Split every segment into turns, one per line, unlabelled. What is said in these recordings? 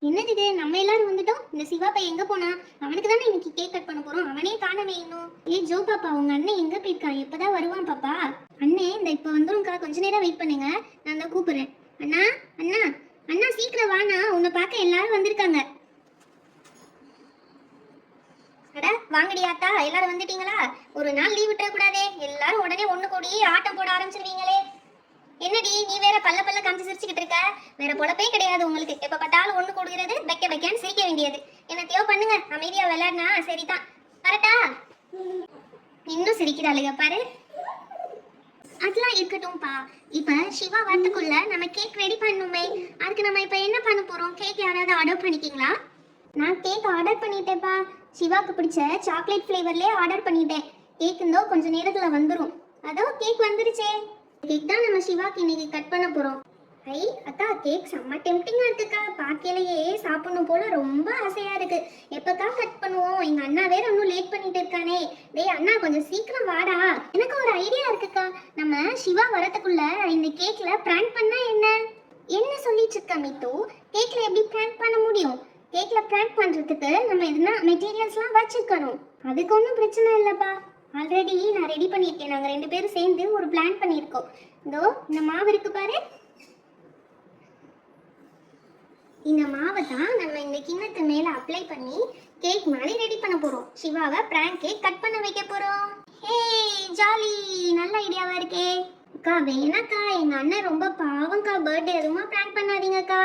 என்னது இது? நம்ம எல்லாரும் வந்துட்டோம். இந்த சிவா பையன் எங்க போனா? அவனுக்கு தானே இன்னைக்கு கேக் கட் பண்ண போறோம். அவனே காணவே இன்னும். ஜோ பாப்பா, உங்க அண்ணன் எங்க போயிருக்கான்? எப்பதான் வருவான் பாப்பா? அண்ணே இந்த இப்ப வந்துரும்க்கா, கொஞ்ச நேரம் வெயிட் பண்ணுங்க, நான் தான் கூப்பிடுறேன். அண்ணா, அண்ணா, அண்ணா சீக்கிரம் வாண்ணா, உன்னை பார்க்க எல்லாரும் வந்திருக்காங்க. அட வாங்கடி ஆத்தா, எல்லாரும் வந்துட்டீங்களா? ஒரு நாள் லீவ் விட்டுற கூடாதே, எல்லாரும் உடனே ஒண்ணு கூடி ஆட்டம் போட ஆரம்பிச்சிருவீங்களே. என்னடி நீ வேற பல்ல பல்ல காமிச்சு சிரிச்சுக்கிட்டு இருக்க? வேற பொழப்பே கிடையாது உங்களுக்கு. எப்ப பட்டாலும் ஒண்ணு கூடுகிறது, வைக்க வைக்கான்னு சிரிக்க வேண்டியது. என்னத்தையோ பண்ணுங்க, அமைதியா விளையாடுனா சரிதான். கரெக்டா? இன்னும் சிரிக்கிறாளுங்க பாரு. அதெல்லாம் இருக்கட்டும்பா. இப்ப சிவா வரத்துக்குள்ள நம்ம கேக் ரெடி பண்ணணுமே. அதுக்கு நம்ம இப்ப என்ன பண்ண போறோம்? கேக் யாராவது ஆர்டர் பண்ணிக்கீங்களா? நான் கேக் ஆர்டர் பண்ணிட்டேன்ப்பா. சிவாக்கு பிடிச்ச சாக்லேட் ஃப்ளேவர்லயே ஆர்டர் பண்ணிட்டேன். கேக் இருந்தோ கொஞ்ச நேரத்துல வந்துடும். அதோ கேக் வந்துருச்சே. கேக் தான் நம்ம சிவாக்கு இன்னைக்கு கட் பண்ண போறோம். ஐ அக்கா, கேக் செம்ம டெம்டிங்கா இருக்குக்கா. பார்க்கலையே சாப்பிடணும் போல ரொம்ப ஆசையா இருக்கு. எப்பக்கா கட் பண்ணுவோம்? எங்க அண்ணா வேற இன்னும் லேட் பண்ணிட்டு இருக்கானே. டேய் அண்ணா, கொஞ்சம் சீக்கிரம் வாடா. எனக்கு ஒரு ஐடியா இருக்குக்கா. நம்ம சிவா வரதுக்குள்ள இந்த கேக்ல பிராங்க் பண்ணா என்ன? என்ன சொல்லிட்டு இருக்க மித்து? கேக்ல எப்படி பிராங்க் பண்ண முடியும்? கேக்ல பிராங்க் பண்றதுக்கு நம்ம எதுனா மெட்டீரியல்ஸ்லாம் வச்சிருக்கணும். அதுக்கு ஒன்றும் பிரச்சனை இல்லைப்பா. ஆல்ரெடி நான் ரெடி பண்ணியிருக்கேன். நாங்கள் 2 பேரும் சேர்ந்து ஒரு பிளான் பண்ணியிருக்கோம். இதோ இந்த மாவு இருக்கு பாரு. இந்த மாவை தான் நம்ம இந்த கிண்ணத்து மேலே அப்ளை பண்ணி கேக் மாதிரி ரெடி பண்ண போகிறோம். சிவாவை பிராங்க் கேக் கட் பண்ண வைக்க போகிறோம். ஹே ஜாலி, நல்ல ஐடியாவா இருக்கே. அக்கா வேணாக்கா, எங்கள் அண்ணன் ரொம்ப பாவம்க்கா. பர்த்டே எதுவுமா பிராங்க் பண்ணாதீங்கக்கா.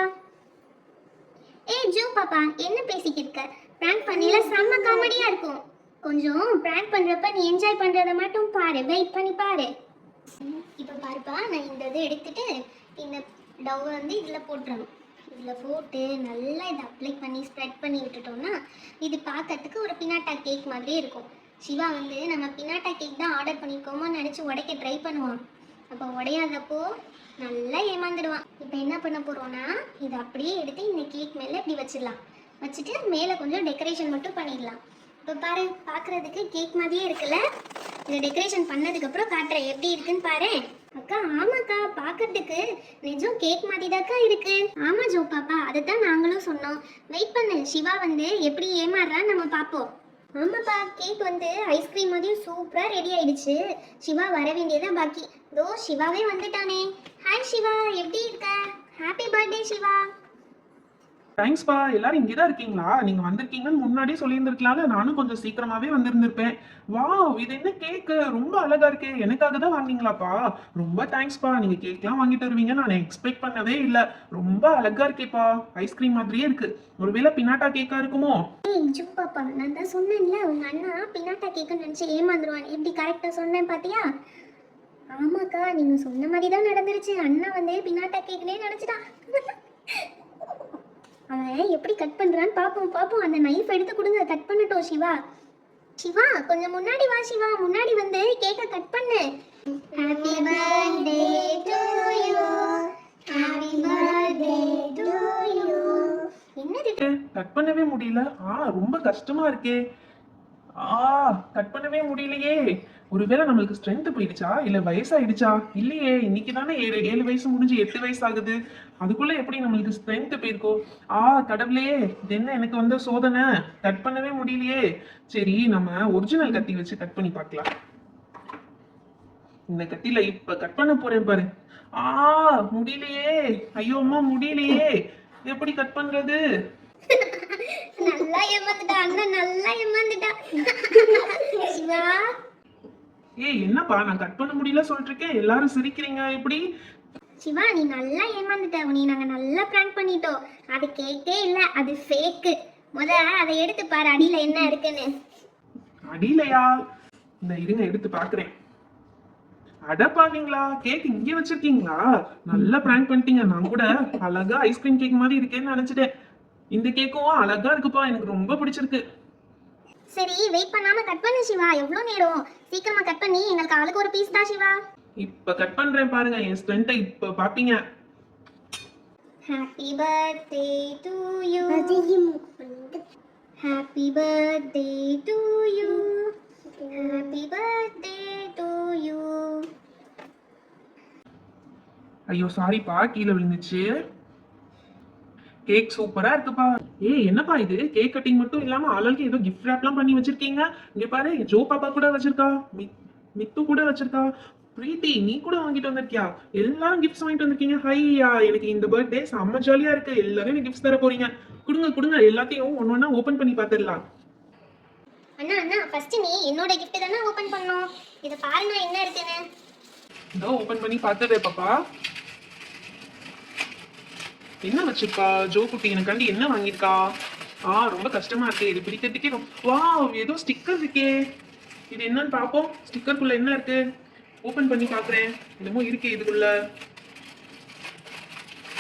ஜூ பாப்பா, என்ன பேசிக்கிட்டு இருக்க? பிராங்க் பண்ணல செம்ம காமெடியா இருக்கும். கொஞ்சம் பிராங்க் பண்றப்ப நீ என்ஜாய் பண்றத மட்டும் பாரு, வெயிட் பண்ணி பாரு. இப்போ பாருப்பா, நான் இந்த இதை எடுத்துட்டு இந்த டவ் வந்து இதில் போட்டுறணும். இதில் போட்டு நல்லா இதை அப்ளை பண்ணி ஸ்ப்ரெட் பண்ணி விட்டுட்டோம்னா இது பார்க்கறதுக்கு ஒரு பினாட்டா கேக் மாதிரியே இருக்கும். சிவா வந்து நம்ம பினாட்டா கேக் தான் ஆர்டர் பண்ணியிருக்கோமோ நினச்சி உடைக்க ட்ரை பண்ணுவான். அப்போ உடையாதப்போ நல்லா ஏமாந்துடுவான். இப்போ என்ன பண்ண போகிறோன்னா, இதை அப்படியே எடுத்து இந்த கேக் மேலே இப்படி வச்சிடலாம். வச்சுட்டு மேலே கொஞ்சம் டெக்கரேஷன் மட்டும் பண்ணிடலாம். இப்போ பாரு, பார்க்குறதுக்கு கேக் மாதிரியே இருக்குல்ல? இதை டெக்கரேஷன் பண்ணதுக்கப்புறம் காட்டுறேன் எப்படி இருக்குன்னு பாரு. அக்கா ஆமாக்கா, பார்க்கறதுக்கு நிஜம் கேக் மாதிரி தாக்கா இருக்கு. ஆமா ஜோ பாப்பா, அதை தான் நாங்களும் சொன்னோம். வெயிட் பண்ணு, சிவா வந்து எப்படி ஏமாறுறான்னு நம்ம பார்ப்போம். ஆமாப்பா, கேக் வந்து ஐஸ்கிரீம் மாதிரியும் சூப்பராக ரெடி ஆயிடுச்சு. சிவா வர வேண்டியதான் பாக்கி. தோ சிவாவே வந்துட்டானே. ஹாய் சிவா, எப்படி இருக்க? Happy birthday Shiva.
தேங்க்ஸ்பா. எல்லாரும் இங்கே தான் இருக்கீங்களா? நீங்க வந்திருக்கீங்கன்னு முன்னாடியே சொல்லியிருந்திருக்கலாம்ல. நானும் கொஞ்சம் சீக்கிரமாவே வந்திருந்திருப்பேன். வாவ், இது என்ன கேக்கு, ரொம்ப அழகா இருக்கே. எனக்காக தான் வாங்கினீங்களாப்பா? ரொம்ப தேங்க்ஸ்பா. நீங்க கேக்லாம் வாங்கிட்டு வருவீங்க நான் எக்ஸ்பெக்ட் பண்ணவே இல்லை. ரொம்ப அழகா இருக்கேப்பா. ஐஸ்கிரீம் மாதிரியே இருக்கு. ஒருவேளை பினாட்டா கேக்கா இருக்குமோ?
ஜூ பாப்பா, நான் தான் சொன்னேன்ல, உங்க அண்ணா பினாட்டா கேக்குன்னு நினைச்சு ஏமாந்துருவான். எப்படி கரெக்டா சொன்னேன் பாத்தியா? ஆமாக்கா, நீங்க சொன்ன மாதிரி தான் நடந்துருச்சு. அண்ணா வந்து பினாட்டா கேக்குனே நினைச்சிட்டான். அவன் எப்படி கட் பண்றான்னு பாப்போம் பாப்போம். அந்த நைஃப் எடுத்து கொடுங்க, கட் பண்ணட்டும். சிவா சிவா, கொஞ்சம் முன்னாடி வா சிவா. முன்னாடி வந்து கேக்க கட் பண்ணு. Happy birthday to you, happy birthday to you. என்னது
கட் பண்ணவே முடியல. ரொம்ப கஷ்டமா இருக்கே. கட் பண்ணவே முடியலையே. ஒருவேளை நம்மளுக்கு ஸ்ட்ரென்த் போயிடுச்சா இல்ல வயசாயிடுச்சா? இல்லையே, இன்னைக்கு தானே 7 வயசு முடிஞ்சு 8 வயசு ஆகுது. அதுக்குள்ள எப்படி நம்மளுக்கு ஸ்ட்ரென்த் போயிருக்கோ? கடவுளே, இது என்ன எனக்கு வந்த சோதனை? கட் பண்ணவே முடியலையே. சரி, நம்ம ஒரிஜினல் கத்தி வச்சு கட் பண்ணி பார்க்கலாம். இந்த கத்தியில இப்ப கட் பண்ண போறேன் பாரு. முடியலையே. ஐயோ அம்மா, முடியலையே. எப்படி கட் பண்றது?
நல்லா ஏமாந்துட்டா அண்ணன், நல்லா ஏமாந்துட்டா. சிவா
என்னப்பா, நான் கட் பண்ண முடியல சொல்லிட்டு இருக்கேன், எல்லாரும் சிரிக்கிறீங்க எப்படி?
சிவா, நீ நல்லா ஏமாந்துட்ட. நீ நாங்க நல்லா பிராங்க் பண்ணிட்டோம். அது கேக்கே இல்ல, அது ஃபேக்கு. அதை எடுத்து பாரு, அடியில என்ன இருக்குன்னு.
அடியிலையா? இந்த இருங்க, எடுத்து பாக்குறேன். அடப்பாவீங்களா, கேக் இங்கே வச்சிருக்கீங்களா? நல்லா பிராங்க் பண்ணிட்டீங்க. நான் கூட அழகா ஐஸ்கிரீம் கேக் மாதிரி இருக்கேன்னு நினைச்சிட்டேன். இந்த கேக்கும் அழகா இருக்குப்பா, எனக்கு ரொம்ப பிடிச்சிருக்கு.
சரி, வெயிட் பண்ணாம கட் பண்ணு சிவா. எவ்வளவு நேரம்? சீக்கிரமா கட் பண்ணி எங்களுக்கு ஆளுக்கு ஒரு பீஸ் தான் சிவா.
இப்ப கட் பண்றேன் பாருங்க, என் ஸ்ட்ரென்த்தை இப்ப பாப்பீங்க.
Happy birthday to you, happy birthday to you, happy birthday to you.
ஐயோ சாரிப்பா, கீழே விழுந்துச்சு. கேக் சூப்பரா இருக்குப்பா. ஏய் என்னப்பா இது, கேக் கட்டிங் மட்டும் இல்லாம ஆளுக்கு ஏதோ கிஃப்ட் ரேப்லாம் பண்ணி வச்சிருக்கீங்க. இங்க பாரு, ஜோ பாப்பா கூட வச்சிருக்கா, மித்து கூட வச்சிருக்கா, பிரீத்தி நீ கூட வாங்கிட்டு வந்திருக்கியா? எல்லாரும் கிஃப்ட்ஸ் வாங்கிட்டு வந்திருக்கீங்க. ஹையா, எனக்கு இந்த பர்த்டே செம்ம ஜாலியா இருக்கு. எல்லாரும் எனக்கு கிஃப்ட்ஸ் தர போறீங்க. கொடுங்க கொடுங்க, எல்லாத்தையும் ஒன்னொன்னா ஓபன் பண்ணி பார்த்துடலாம்.
அண்ணா அண்ணா ஃபர்ஸ்ட் நீ என்னோட கிஃப்ட் தானே ஓபன் பண்ணோம். இத பாருங்க என்ன இருக்குன்னு.
இதோ ஓபன் பண்ணி பார்த்துட்டே பாப்பா. என்ன வச்சிருக்கா ஜோ குட்டி, எனக்காண்டி என்ன வாங்கியிருக்கா? ரொம்ப கஷ்டமா இருக்கு இது பிடிக்கிறதுக்கே. வாவ், ஏதோ ஸ்டிக்கர் இருக்கே. இது என்னன்னு பாப்போம். ஸ்டிக்கருக்குள்ள என்ன இருக்கு? ஓபன் பண்ணி பாக்குறேன். என்னமோ இருக்கே இதுக்குள்ள.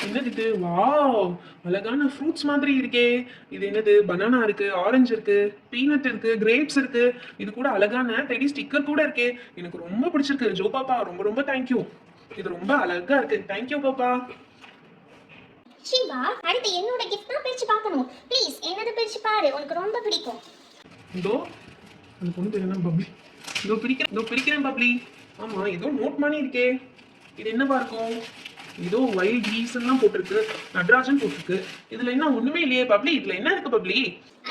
என்னது இது? வாவ், அழகான ஃப்ரூட்ஸ் மாதிரி இருக்கே. இது என்னது? பனானா இருக்கு, ஆரஞ்சு இருக்கு, பீனட் இருக்கு, கிரேப்ஸ் இருக்கு. இது கூட அழகான டெடி ஸ்டிக்கர் கூட இருக்கே. எனக்கு ரொம்ப பிடிச்சிருக்கு ஜோ பாப்பா, ரொம்ப ரொம்ப தேங்க்யூ. இது ரொம்ப அழகா இருக்கு. தேங்க்யூ பாப்பா.
சிவா, அடுத்து என்னோட கிஃப்ட் தான் பிரிச்சு பார்க்கணும். ப்ளீஸ் என்னது பிரிச்சு பாரு, உனக்கு ரொம்ப பிடிக்கும்.
இதோ அந்த பொண்ணு பேர் என்ன? பப்ளி. இதோ பிரிக்கிறேன் பப்ளி. ஆமா, ஏதோ நோட் மாதிரி இருக்கே. இது என்னவா இருக்கும்? ஏதோ வைல்ட் ஈஸ்லாம் போட்டிருக்கு, நட்ராஜன் போட்டிருக்கு. இதுல என்ன ஒண்ணுமே இல்லையே பப்ளி. இதுல என்ன இருக்கு பப்ளி?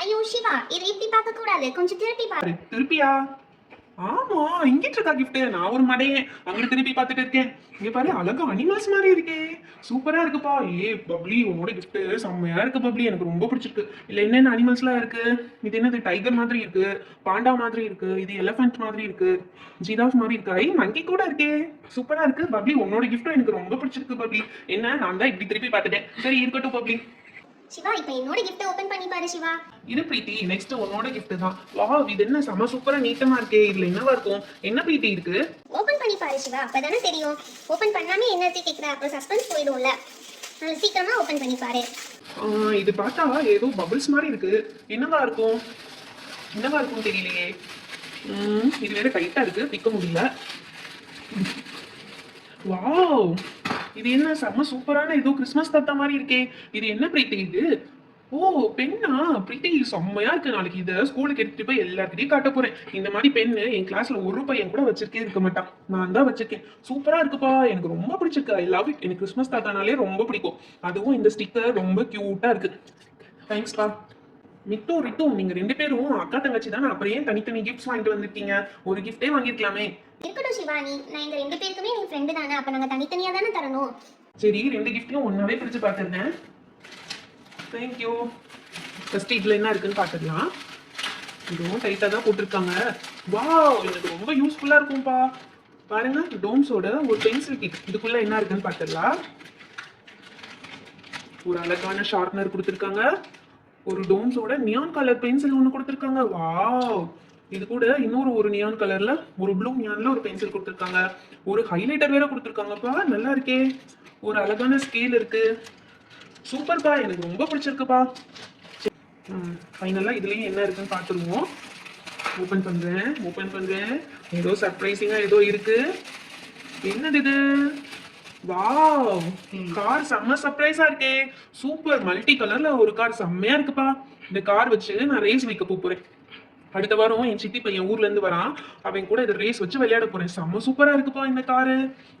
ஐயோ சிவா, இது இப்படி பார்க்க கூடாது, கொஞ்சம் திருப்பி பாரு.
திருப்பியா? ஆமா, இங்கிட்டு இருக்கா கிஃப்ட். நான் ஒரு மடையன் அங்க திருப்பி பார்த்துட்டு இருக்கேன். இங்க பாரு, அழகா அனிமல்ஸ் மாதிரி இருக்கே. சூப்பரா இருக்குப்பா. பப்ளி, உன்னோட கிஃப்ட் செம்மையா இருக்கு பப்ளி, எனக்கு ரொம்ப பிடிச்சிருக்கு. இல்ல என்னென்ன அனிமல்ஸ்லாம் இருக்கு? இது என்னது? டைகர் மாதிரி இருக்கு, பாண்டா மாதிரி இருக்கு, இது எலிஃபென்ட் மாதிரி இருக்கு, ஜிராஃப் மாதிரி இருக்கு, மங்கி கூட இருக்கே. சூப்பரா இருக்கு பப்ளி, உன்னோட கிஃப்டும் எனக்கு ரொம்ப பிடிச்சிருக்கு பப்ளி. என்ன, நான் தான் இப்படி திருப்பி பார்த்துட்டேன். சரி இருக்கட்டும் பப்ளி.
சிவா, இப்போ என்னோட கிஃப்ட் ஓபன் பண்ணி பாரு சிவா.
இது பிரீத்தி, நெக்ஸ்ட் உன்னோட கிஃப்ட் தான். வாவ், இது என்ன செம சூப்பரா நீட்டமா இருக்கே. இதுல என்னவா இருக்கும்? என்ன பிரீத்தி இருக்கு?
ஓபன் பண்ணி பாரு சிவா, அப்பதானே தெரியும். ஓபன் பண்ணாம என்ன கேக்குற, அப்புறம் சஸ்பென்ஸ் போயிடும்ல. சீக்கிரமா ஓபன் பண்ணி பாரு.
இது பார்த்தா ஏதோ பபிள்ஸ் மாதிரி இருக்கு. என்னவா இருக்கும்? என்னவா இருக்கும் தெரியலையே. இது வேற டைட்டா இருக்கு, பிக்க முடியல. வாவ், இது என்ன செம்ம சூப்பரான ஏதோ கிறிஸ்மஸ் தாத்தா மாதிரி இருக்கே. இது என்ன பிரீத்தி இது? ஓ, பெண்ணா? பிரீத்தி செம்மையா இருக்கு. நாளைக்கு இதை ஸ்கூலுக்கு எடுத்துட்டு போய் எல்லாருக்கிட்டையும் காட்ட போறேன். இந்த மாதிரி பெண்ணு என் கிளாஸ்ல ஒரு பையன் கூட வச்சிருக்கே இருக்க மாட்டான், நான் தான் வச்சிருக்கேன். சூப்பரா இருக்குப்பா, எனக்கு ரொம்ப பிடிச்சிருக்கு. I love it. எனக்கு கிறிஸ்மஸ் தாத்தானாலே ரொம்ப பிடிக்கும். அதுவும் இந்த ஸ்டிக்கர் ரொம்ப கியூட்டா இருக்கு. தேங்க்ஸ்பா. மிட்டு ரிட்டு, நீங்க ரெண்டு பேரும் அக்கா தங்கச்சி தானே, அப்புறம் ஏன் தனித்தனி கிஃப்ட்ஸ் வாங்கிட்டு வந்திருக்கீங்க? ஒரு கிஃப்டே வாங்கிருக்கலாமே.
இருக்கட்டும் சிவானி, நான் எங்க ரெண்டு பேருக்குமே நீ ஃப்ரெண்டு தானே, அப்ப நாங்க தனித்தனியா தானே தரணும்.
சரி, ரெண்டு கிஃப்ட்டையும் ஒன்னாவே பிரிச்சு பார்த்துருந்தேன். தேங்க்யூ. ஃபர்ஸ்ட் இதுல என்ன இருக்குன்னு பார்த்துக்கலாம். இதுவும் டைட்டா தான் போட்டிருக்காங்க. வாவ், எனக்கு ரொம்ப யூஸ்ஃபுல்லா இருக்கும்பா. பாருங்க, டோம்ஸோட ஒரு பென்சில் கிட். இதுக்குள்ள என்ன இருக்குன்னு பார்த்துடலாம். ஒரு அழகான ஷார்ப்னர் கொடுத்துருக்காங்க. ஒரு டோம்ஸோட நியான் கலர் பென்சில் ஒன்று கொடுத்துருக்காங்க. வாவ், இது கூட இன்னொரு ஒரு நியான் கலர்ல ஒரு ப்ளூ நியான்ல ஒரு பென்சில் கொடுத்துருக்காங்க. ஒரு ஹைலைட்டர் வேற கொடுத்துருக்காங்கப்பா, நல்லா இருக்கே. ஒரு அழகான ஸ்கேல் இருக்கு. சூப்பர்ப்பா, எனக்கு ரொம்ப பிடிச்சிருக்குப்பா. ஃபைனலா இதுலயும் என்ன இருக்குன்னு பார்த்துருவோம். ஓபன் பண்றேன். ஏதோ சர்ப்ரைசிங்கா ஏதோ இருக்கு. என்னது இது? வாவ், கார் செம்ம சர்ப்ரைஸா இருக்கே. சூப்பர், மல்டி கலர்ல ஒரு கார் செம்மையா இருக்குப்பா. இந்த கார் வச்சு நான் ரேஸ் வைக்க போறேன். அடுத்த வாரம் என் சித்தி பையன் ஊர்ல இருந்து வரான், அவன் கூட இதை ரேஸ் வச்சு விளையாட போறேன். செம்ம சூப்பரா இருக்குப்பா இந்த காரு,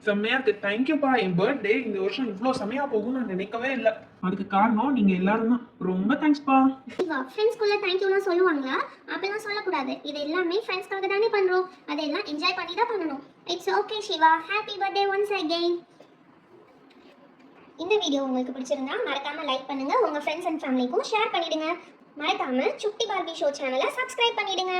செம்மையா இருக்கு. தேங்க்யூப்பா. என் பர்த்டே இந்த வருஷம் இவ்வளவு செம்மையா போகும் நான் நினைக்கவே இல்லை. அதுக்கு காரணம் நீங்க எல்லாரும் தான். ரொம்ப தேங்க்ஸ்பா.
சிவா, ஃப்ரெண்ட்ஸ்குள்ள தேங்க்யூலாம் சொல்லுவாங்களா? அப்படிலாம் சொல்லக்கூடாது. இது எல்லாமே ஃப்ரெண்ட்ஸ்க்காக தானே பண்றோம், அதெல்லாம் என்ஜாய் பண்ணி தான் பண்ணணும். It's okay Siva, happy birthday once again. இந்த வீடியோ உங்களுக்கு பிடிச்சிருந்தா மறக்காம லைக் பண்ணுங்க, உங்க ஃப்ரெண்ட்ஸ் அண்ட் ஃபேமிலிக்கும் ஷேர் பண்ணிடுங்க. மறக்காம சுட்டி பார்பி ஷோ சேனலை சப்ஸ்கிரைப் பண்ணிடுங்க.